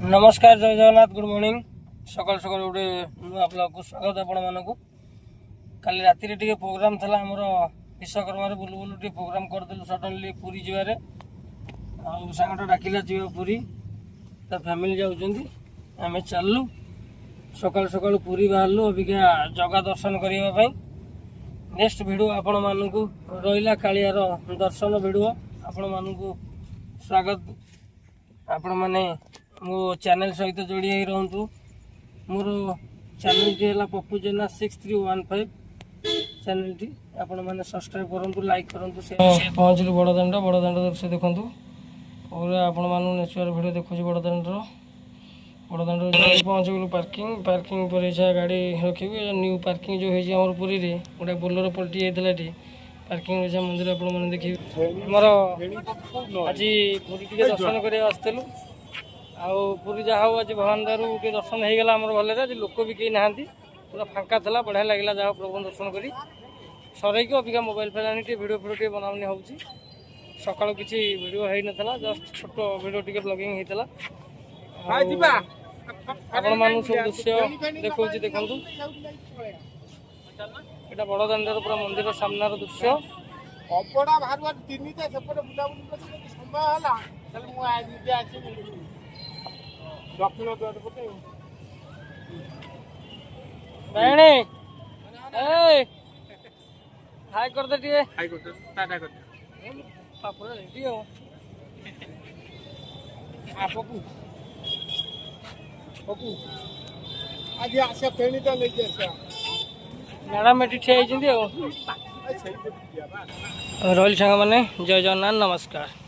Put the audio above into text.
नमस्कार जय Jagannath good morning सकाल सकाल गोटे ब्लॉग को स्वागत आपण मानक काली राति टे प्रोग्राम था आमर विश्वकर्मा बुलू बुलू टे प्रोग्राम करदेलु सडनली पूरी जीवारे सांगटा डाकिला जीवा पूरी ता फैमिली जाउछंती आमे चललु सकाल सकाल पूरी बाहरलु अबिका जगा दर्शन करबा पई नेक्स्ट वीडियो आपण मानक रहिला कालियार दर्शन वीडियो आपण मानक स्वागत आपण माने मो चैनल सहित जोड़ी रहतु मोर चैनल टी है पप्पू जेना 6315 चैनल टी आपण मैंने सब्सक्राइब करूँ लाइक करूँ पहुँचलु बड़दाण्ड दृश्य देखु पूरा आपण मान नेचुरल वीडियो देखुँ बड़दाण्ड पहुँच गलु पार्किंग पर गाड़ी रखी न्यू पार्किंग जो है पुरी रे गोटे बोलेरो पलटि जाता पार्किंग मंदिर आप देखिए मोर आज पूरी टे दर्शन कर आसलु पूरी जहाँ आज भगवान दारू के दर्शन हो गला भले आज लोक भी कहीं ना पूरा फांका था बढ़िया लगे जहाँ प्रभु दर्शन कर सरईक अबिका मोबाइल फेल आनी वीडियो टे बनानी हो सका किसी वीडियो हो ना जस्ट छोट वीडियो टे ब्लॉगिंग होता आपण मान सब दृश्य देखा देखु यहाँ बड़दाण्डर पूरा मंदिर सामनार दृश्य दक्षिण द्वार पटे बहने हाय कर दे टिए हाय कर दे टाटा कर दे पापड़ रेडी हो आपको पपू आज आशा फेणी तो ले जासा मैडम एटी ठे आइछिंदी हो रोल संग माने जय जगन्नाथ नमस्कार।